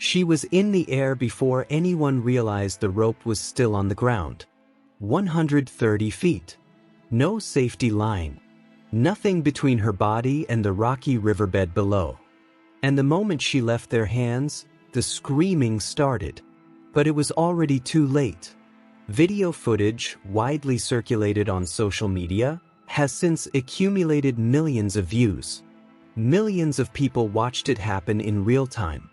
She was in the air before anyone realized the rope was still on the ground. 130 feet. No safety line. Nothing between her body and the rocky riverbed below. And the moment she left their hands, the screaming started. But it was already too late. Video footage, widely circulated on social media, has since accumulated millions of views. Millions of people watched it happen in real time.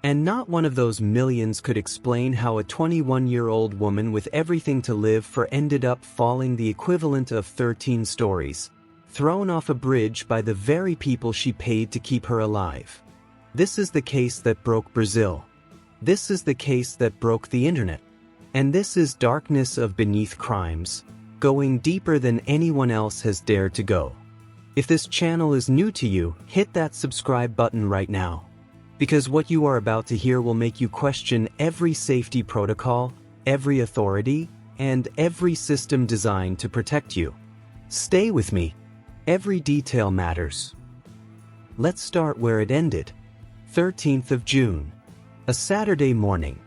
And not one of those millions could explain how a 21-year-old woman with everything to live for ended up falling the equivalent of 13 stories, thrown off a bridge by the very people she paid to keep her alive. This is the case that broke Brazil. This is the case that broke the internet. And this is darkness of beneath crimes, going deeper than anyone else has dared to go. If this channel is new to you, hit that subscribe button right now. Because what you are about to hear will make you question every safety protocol, every authority, and every system designed to protect you. Stay with me. Every detail matters. Let's start where it ended. 13th of June. A Saturday morning.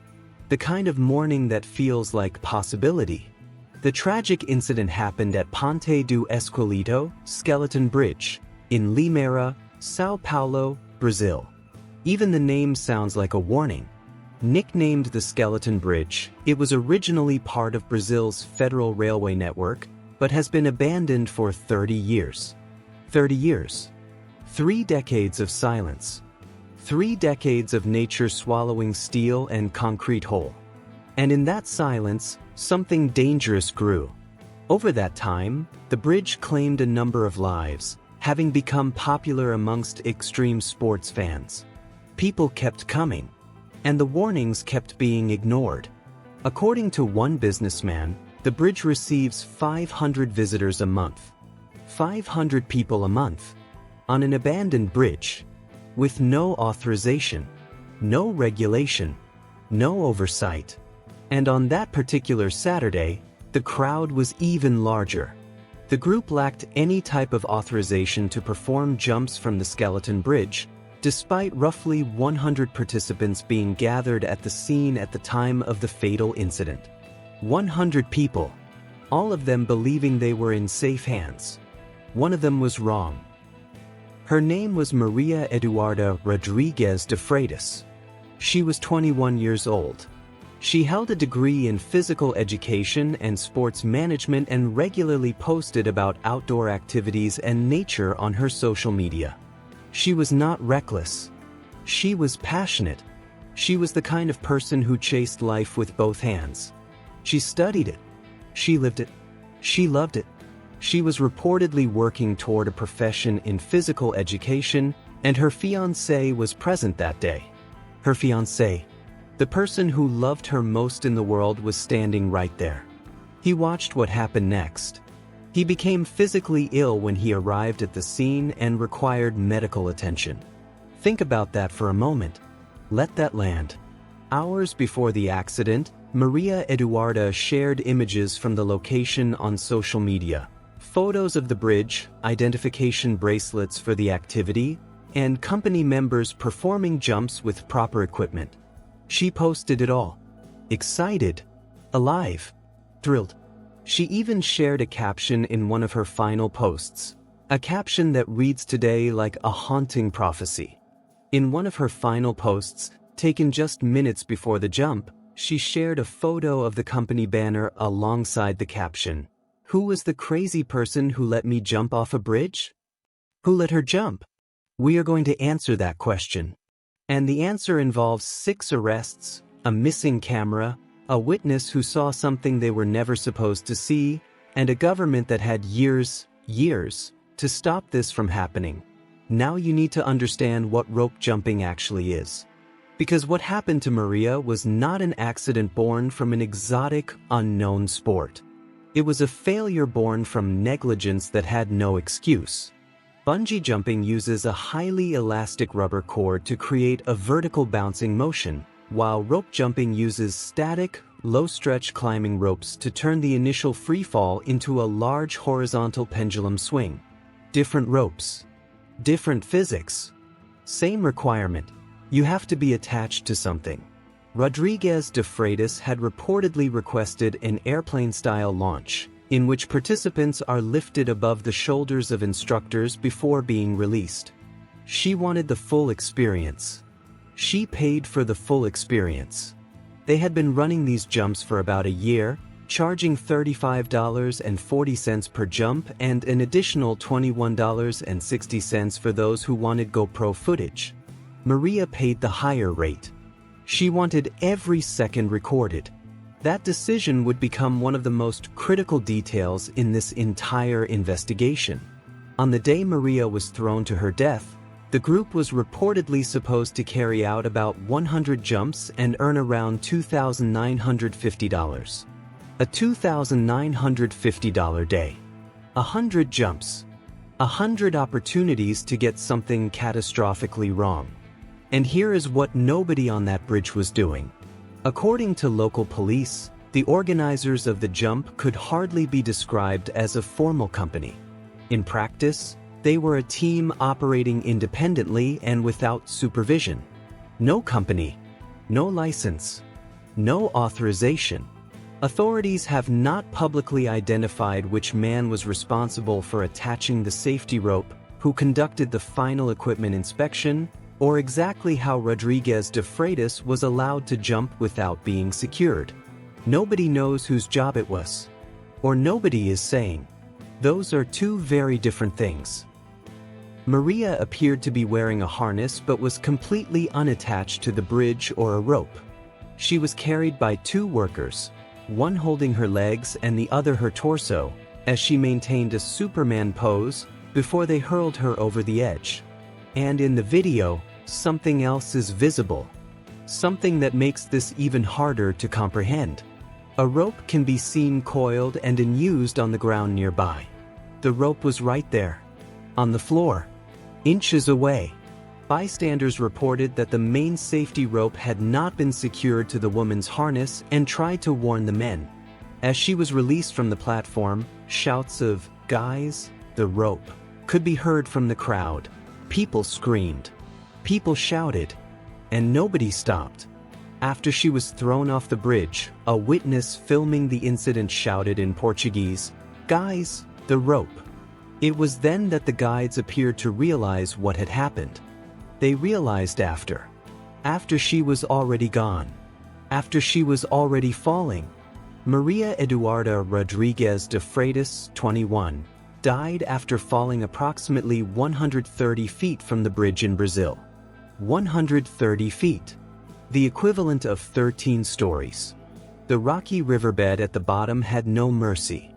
The kind of morning that feels like possibility. The tragic incident happened at Ponte do Esqueleto, Skeleton Bridge, in Limeira, São Paulo, Brazil. Even the name sounds like a warning. Nicknamed the Skeleton Bridge, it was originally part of Brazil's federal railway network, but has been abandoned for 30 years. 30 years. 3 decades of silence. 3 decades of nature swallowing steel and concrete whole. And in that silence, something dangerous grew. Over that time, the bridge claimed a number of lives, having become popular amongst extreme sports fans. People kept coming, and the warnings kept being ignored. According to one businessman, the bridge receives 500 visitors a month. 500 people a month. On an abandoned bridge. With no authorization, no regulation, no oversight. And on that particular Saturday, the crowd was even larger. The group lacked any type of authorization to perform jumps from the Skeleton Bridge, despite roughly 100 participants being gathered at the scene at the time of the fatal incident. 100 people, all of them believing they were in safe hands. One of them was wrong. Her name was Maria Eduarda Rodrigues de Freitas. She was 21 years old. She held a degree in physical education and sports management and regularly posted about outdoor activities and nature on her social media. She was not reckless. She was passionate. She was the kind of person who chased life with both hands. She studied it. She lived it. She loved it. She was reportedly working toward a profession in physical education, and her fiancé was present that day. Her fiancé, the person who loved her most in the world, was standing right there. He watched what happened next. He became physically ill when he arrived at the scene and required medical attention. Think about that for a moment. Let that land. Hours before the accident, Maria Eduarda shared images from the location on social media. Photos of the bridge, identification bracelets for the activity, and company members performing jumps with proper equipment. She posted it all. Excited. Alive. Thrilled. She even shared a caption in one of her final posts. A caption that reads today like a haunting prophecy. In one of her final posts, taken just minutes before the jump, she shared a photo of the company banner alongside the caption. Who was the crazy person who let me jump off a bridge? Who let her jump? We are going to answer that question. And the answer involves 6 arrests, a missing camera, a witness who saw something they were never supposed to see, and a government that had years to stop this from happening. Now you need to understand what rope jumping actually is. Because what happened to Maria was not an accident born from an exotic, unknown sport. It was a failure born from negligence that had no excuse. Bungee jumping uses a highly elastic rubber cord to create a vertical bouncing motion, while rope jumping uses static, low-stretch climbing ropes to turn the initial freefall into a large horizontal pendulum swing. Different ropes. Different physics. Same requirement. You have to be attached to something. Rodrigues de Freitas had reportedly requested an airplane-style launch, in which participants are lifted above the shoulders of instructors before being released. She wanted the full experience. She paid for the full experience. They had been running these jumps for about a year, charging $35.40 per jump and an additional $21.60 for those who wanted GoPro footage. Maria paid the higher rate. She wanted every second recorded. That decision would become one of the most critical details in this entire investigation. On the day Maria was thrown to her death, the group was reportedly supposed to carry out about 100 jumps and earn around $2,950. A $2,950 day. 100 jumps. 100 opportunities to get something catastrophically wrong. And here is what nobody on that bridge was doing. According to local police, the organizers of the jump could hardly be described as a formal company. In practice, they were a team operating independently and without supervision. No company, no license, no authorization. Authorities have not publicly identified which man was responsible for attaching the safety rope, who conducted the final equipment inspection, or exactly how Rodrigues de Freitas was allowed to jump without being secured. Nobody knows whose job it was. Or nobody is saying. Those are two very different things. Maria appeared to be wearing a harness but was completely unattached to the bridge or a rope. She was carried by two workers, one holding her legs and the other her torso, as she maintained a Superman pose before they hurled her over the edge. And in the video, something else is visible. Something that makes this even harder to comprehend. A rope can be seen coiled and unused on the ground nearby. The rope was right there, on the floor, inches away. Bystanders reported that the main safety rope had not been secured to the woman's harness and tried to warn the men. As she was released from the platform, shouts of, "Guys, the rope," could be heard from the crowd. People screamed. People shouted. And nobody stopped. After she was thrown off the bridge, a witness filming the incident shouted in Portuguese, "Guys, the rope." It was then that the guides appeared to realize what had happened. They realized after she was already gone. After she was already falling. Maria Eduarda Rodrigues de Freitas, 21, died after falling approximately 130 feet from the bridge in Brazil. 130 feet. The equivalent of 13 stories. The rocky riverbed at the bottom had no mercy.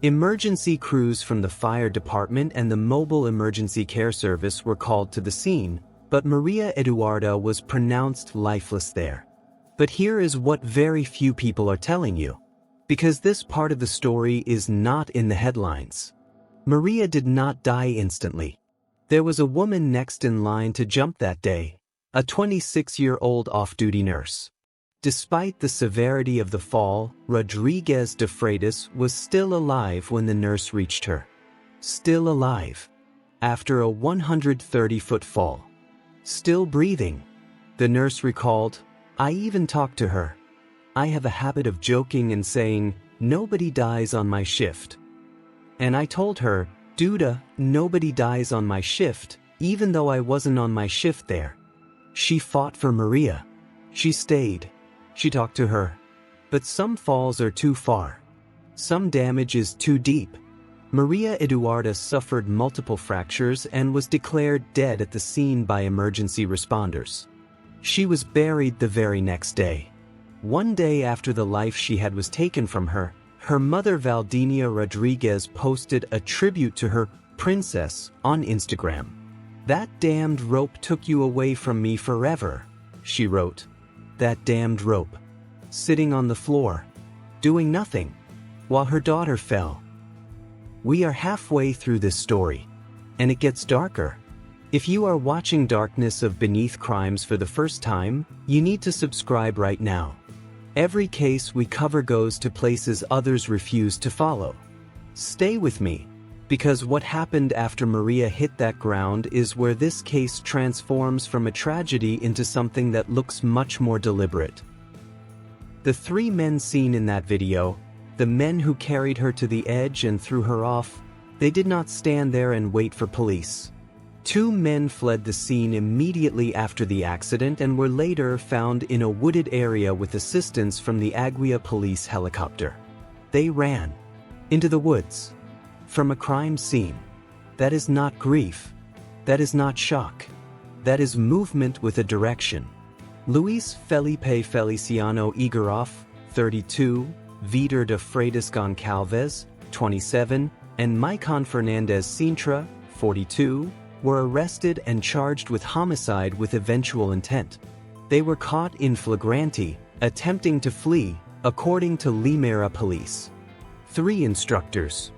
Emergency crews from the fire department and the mobile emergency care service were called to the scene, but Maria Eduarda was pronounced lifeless there. But here is what very few people are telling you. Because this part of the story is not in the headlines. Maria did not die instantly. There was a woman next in line to jump that day, a 26-year-old off-duty nurse. Despite the severity of the fall, Rodrigues de Freitas was still alive when the nurse reached her. Still alive. After a 130-foot fall. Still breathing. The nurse recalled, "I even talked to her. I have a habit of joking and saying, 'Nobody dies on my shift.' And I told her, 'Duda, nobody dies on my shift, even though I wasn't on my shift there.' She fought for Maria. She stayed. She talked to her. But some falls are too far. Some damage is too deep. Maria Eduarda suffered multiple fractures and was declared dead at the scene by emergency responders. She was buried the very next day. One day after the life she had was taken from her, her mother Valdinia Rodrigues posted a tribute to her princess on Instagram. "That damned rope took you away from me forever," she wrote. That damned rope. Sitting on the floor. Doing nothing. While her daughter fell. We are halfway through this story. And it gets darker. If you are watching Darkness of Beneath Crimes for the first time, you need to subscribe right now. Every case we cover goes to places others refuse to follow. Stay with me. Because what happened after Maria hit that ground is where this case transforms from a tragedy into something that looks much more deliberate. The three men seen in that video, the men who carried her to the edge and threw her off, they did not stand there and wait for police. Two men fled the scene immediately after the accident and were later found in a wooded area with assistance from the Aguia police helicopter. They ran into the woods from a crime scene. That is not grief. That is not shock. That is movement with a direction. Luis Felipe Feliciano Igoroff, 32, Vitor de Freitas Goncalves, 27, and Maicon Fernandez Sintra, 42, were arrested and charged with homicide with eventual intent. They were caught in flagranti, attempting to flee, according to Limeira police. 3 instructors.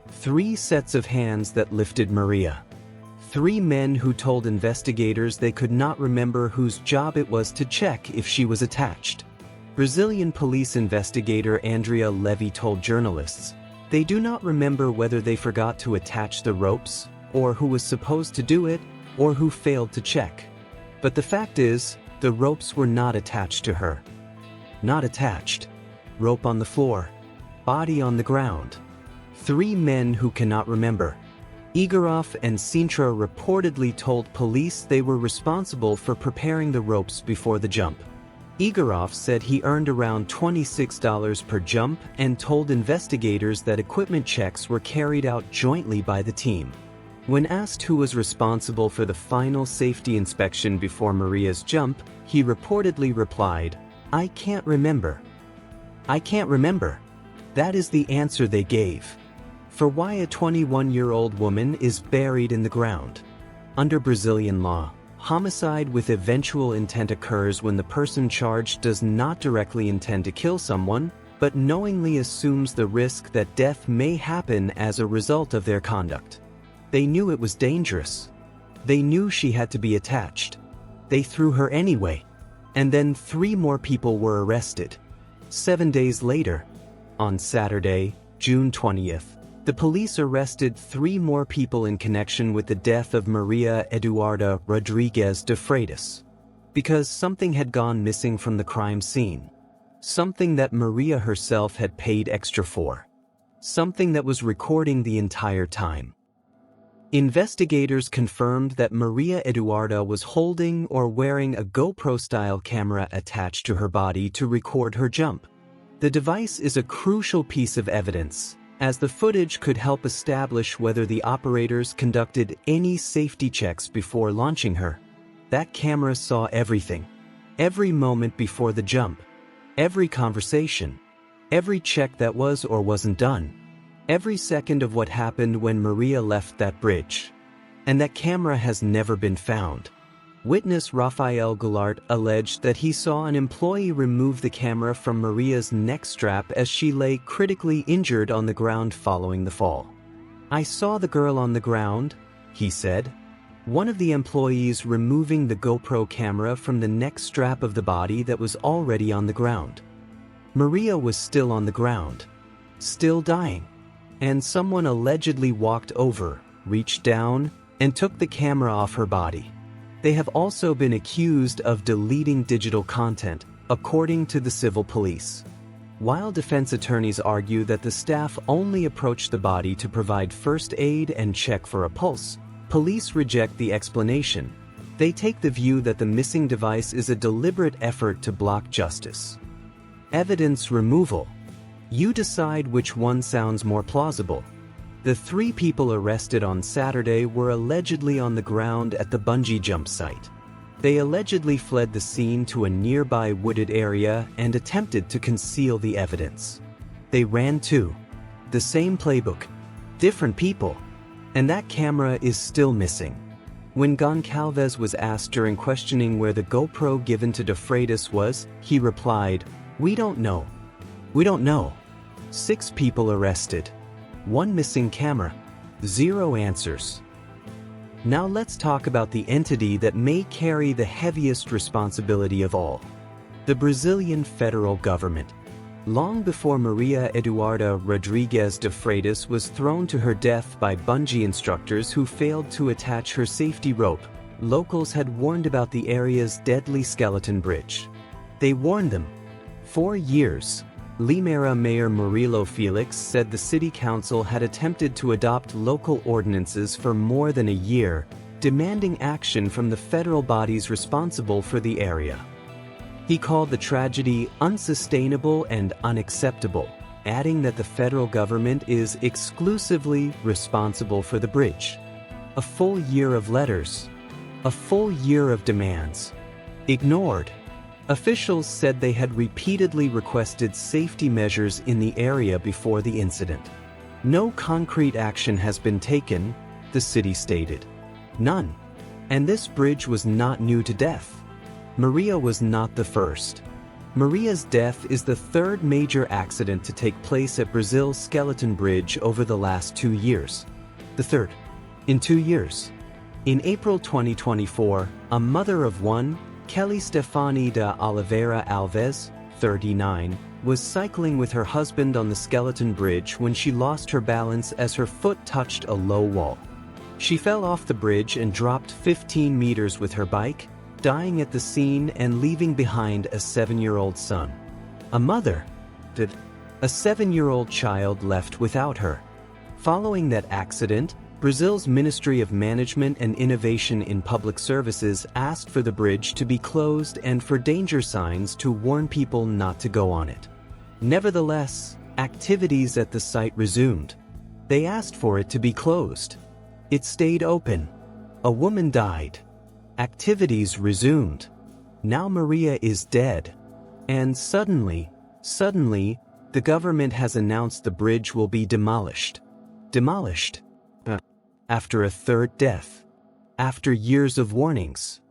3 sets of hands that lifted Maria. 3 men who told investigators they could not remember whose job it was to check if she was attached. Brazilian police investigator Andrea Levy told journalists, they do not remember whether they forgot to attach the ropes, or who was supposed to do it, or who failed to check. But the fact is, the ropes were not attached to her. Not attached. Rope on the floor. Body on the ground. 3 men who cannot remember. Igoroff and Sintra reportedly told police they were responsible for preparing the ropes before the jump. Igoroff said he earned around $26 per jump and told investigators that equipment checks were carried out jointly by the team. When asked who was responsible for the final safety inspection before Maria's jump, he reportedly replied, "I can't remember. I can't remember." That is the answer they gave. For why a 21-year-old woman is buried in the ground. Under Brazilian law, homicide with eventual intent occurs when the person charged does not directly intend to kill someone, but knowingly assumes the risk that death may happen as a result of their conduct. They knew it was dangerous. They knew she had to be attached. They threw her anyway. And then 3 more people were arrested. 7 days later, on Saturday, June 20th, the police arrested 3 more people in connection with the death of Maria Eduarda Rodrigues de Freitas. Because something had gone missing from the crime scene. Something that Maria herself had paid extra for. Something that was recording the entire time. Investigators confirmed that Maria Eduarda was holding or wearing a GoPro-style camera attached to her body to record her jump. The device is a crucial piece of evidence, as the footage could help establish whether the operators conducted any safety checks before launching her. That camera saw everything. Every moment before the jump. Every conversation. Every check that was or wasn't done. Every second of what happened when Maria left that bridge. And that camera has never been found. Witness Rafael Goulart alleged that he saw an employee remove the camera from Maria's neck strap as she lay critically injured on the ground following the fall. "I saw the girl on the ground," he said. One of the employees removing the GoPro camera from the neck strap of the body that was already on the ground. Maria was still on the ground. Still dying. And someone allegedly walked over, reached down, and took the camera off her body. They have also been accused of deleting digital content, according to the civil police. While defense attorneys argue that the staff only approached the body to provide first aid and check for a pulse, police reject the explanation. They take the view that the missing device is a deliberate effort to block justice. Evidence removal. You decide which one sounds more plausible. The 3 people arrested on Saturday were allegedly on the ground at the bungee jump site. They allegedly fled the scene to a nearby wooded area and attempted to conceal the evidence. They ran too. The same playbook. Different people. And that camera is still missing. When Goncalves was asked during questioning where the GoPro given to de Freitas was, he replied, "We don't know. We don't know." 6 people arrested. 1 missing camera. 0 answers. Now let's talk about the entity that may carry the heaviest responsibility of all. The Brazilian federal government. Long before Maria Eduarda Rodrigues de Freitas was thrown to her death by bungee instructors who failed to attach her safety rope, locals had warned about the area's deadly skeleton bridge. They warned them. For years, Limeira Mayor Murilo Felix said the city council had attempted to adopt local ordinances for more than a year, demanding action from the federal bodies responsible for the area. He called the tragedy unsustainable and unacceptable, adding that the federal government is exclusively responsible for the bridge. A full year of letters. A full year of demands. Ignored. Officials said they had repeatedly requested safety measures in the area before the incident. No concrete action has been taken, the city stated. None. And this bridge was not new to death. Maria was not the first. Maria's death is the third major accident to take place at Brazil's Skeleton Bridge over the last 2 years. The third. In 2 years. In April 2024, a mother of one, Kelly Stefani de Oliveira Alves, 39, was cycling with her husband on the Skeleton Bridge when she lost her balance as her foot touched a low wall. She fell off the bridge and dropped 15 meters with her bike, dying at the scene and leaving behind a 7-year-old son. A mother, a 7-year-old child left without her. Following that accident, Brazil's Ministry of Management and Innovation in Public Services asked for the bridge to be closed and for danger signs to warn people not to go on it. Nevertheless, activities at the site resumed. They asked for it to be closed. It stayed open. A woman died. Activities resumed. Now Maria is dead. And suddenly, the government has announced the bridge will be demolished. Demolished. After a third death. After years of warnings.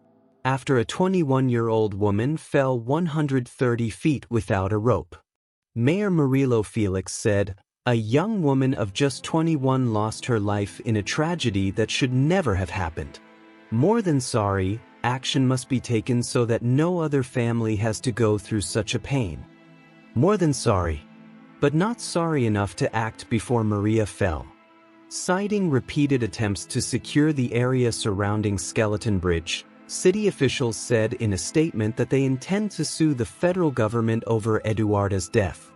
After a 21-year-old woman fell 130 feet without a rope. Mayor Murilo Felix said, "A young woman of just 21 lost her life in a tragedy that should never have happened. More than sorry, action must be taken so that no other family has to go through such a pain. More than sorry, but not sorry enough to act before Maria fell." Citing repeated attempts to secure the area surrounding Skeleton Bridge, city officials said in a statement that they intend to sue the federal government over Eduarda's death.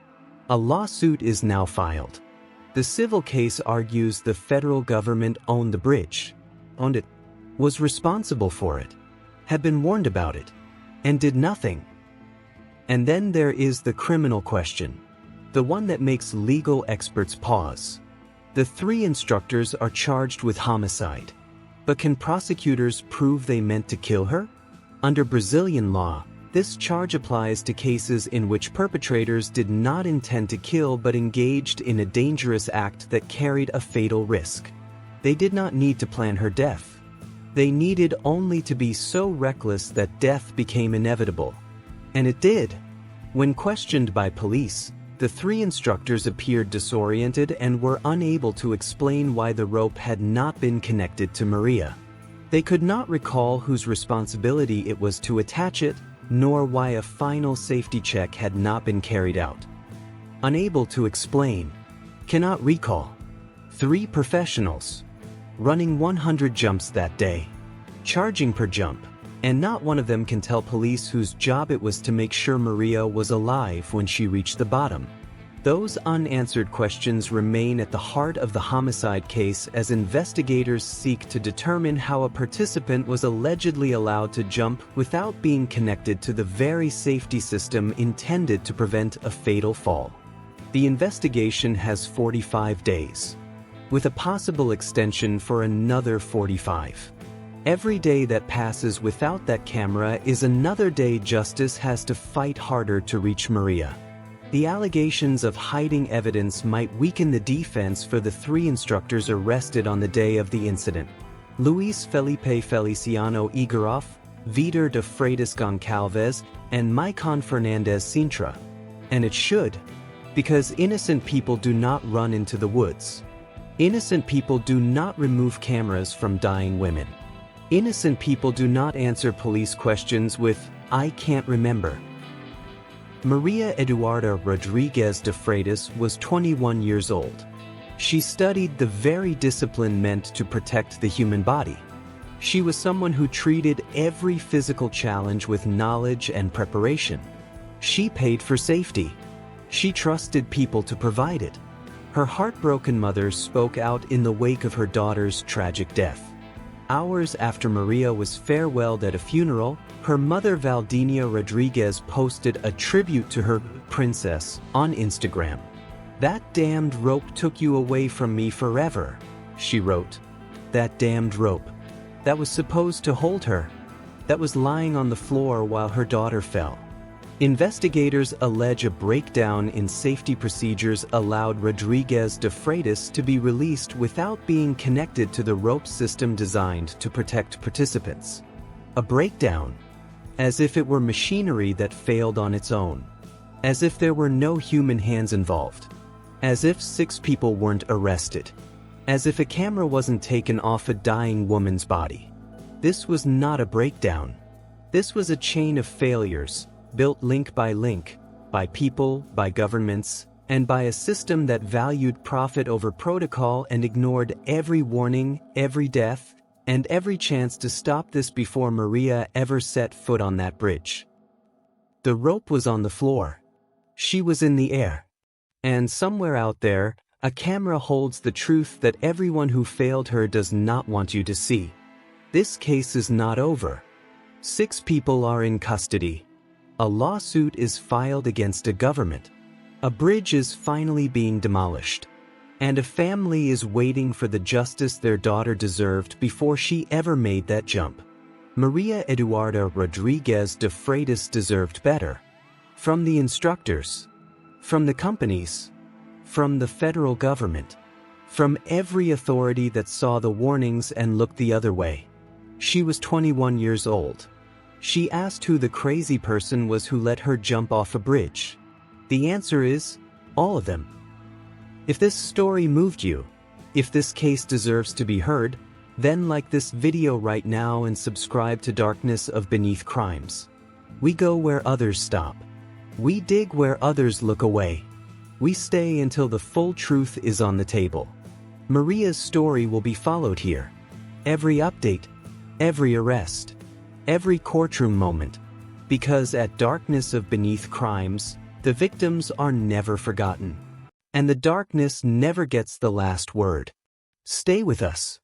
A lawsuit is now filed. The civil case argues the federal government owned the bridge, was responsible for it, had been warned about it, and did nothing. And then there is the criminal question, the one that makes legal experts pause. The 3 instructors are charged with homicide. But can prosecutors prove they meant to kill her? Under Brazilian law, this charge applies to cases in which perpetrators did not intend to kill but engaged in a dangerous act that carried a fatal risk. They did not need to plan her death. They needed only to be so reckless that death became inevitable. And it did. When questioned by police, the 3 instructors appeared disoriented and were unable to explain why the rope had not been connected to Maria. They could not recall whose responsibility it was to attach it, nor why a final safety check had not been carried out. Unable to explain. Cannot recall. 3 professionals. Running 100 jumps that day. Charging per jump. And not one of them can tell police whose job it was to make sure Maria was alive when she reached the bottom. Those unanswered questions remain at the heart of the homicide case as investigators seek to determine how a participant was allegedly allowed to jump without being connected to the very safety system intended to prevent a fatal fall. The investigation has 45 days, with a possible extension for another 45. Every day that passes without that camera is another day justice has to fight harder to reach Maria. The allegations of hiding evidence might weaken the defense for the 3 instructors arrested on the day of the incident. Luis Felipe Feliciano Igorov, Vitor de Freitas Goncalves, and Maicon Fernandez Sintra. And it should, because innocent people do not run into the woods. Innocent people do not remove cameras from dying women. Innocent people do not answer police questions with, "I can't remember." Maria Eduarda Rodrigues de Freitas was 21 years old. She studied the very discipline meant to protect the human body. She was someone who treated every physical challenge with knowledge and preparation. She paid for safety. She trusted people to provide it. Her heartbroken mother spoke out in the wake of her daughter's tragic death. Hours after Maria was farewelled at a funeral, her mother Valdinha Rodrigues posted a tribute to her princess on Instagram. "That damned rope took you away from me forever," she wrote. That damned rope. That was supposed to hold her. That was lying on the floor while her daughter fell. Investigators allege a breakdown in safety procedures allowed Rodrigues de Freitas to be released without being connected to the rope system designed to protect participants. A breakdown. As if it were machinery that failed on its own. As if there were no human hands involved. As if 6 people weren't arrested. As if a camera wasn't taken off a dying woman's body. This was not a breakdown. This was a chain of failures, built link by link, by people, by governments, and by a system that valued profit over protocol and ignored every warning, every death, and every chance to stop this before Maria ever set foot on that bridge. The rope was on the floor. She was in the air. And somewhere out there, a camera holds the truth that everyone who failed her does not want you to see. This case is not over. 6 people are in custody. A lawsuit is filed against a government. A bridge is finally being demolished. And a family is waiting for the justice their daughter deserved before she ever made that jump. Maria Eduarda Rodrigues de Freitas deserved better. From the instructors. From the companies. From the federal government. From every authority that saw the warnings and looked the other way. She was 21 years old. She asked who the crazy person was who let her jump off a bridge. The answer is, all of them. If this story moved you, if this case deserves to be heard, then like this video right now and subscribe to Darkness of Beneath Crimes. We go where others stop. We dig where others look away. We stay until the full truth is on the table. Maria's story will be followed here. Every update, every arrest, every courtroom moment. Because at Darkness of Beneath Crimes, the victims are never forgotten. And the darkness never gets the last word. Stay with us.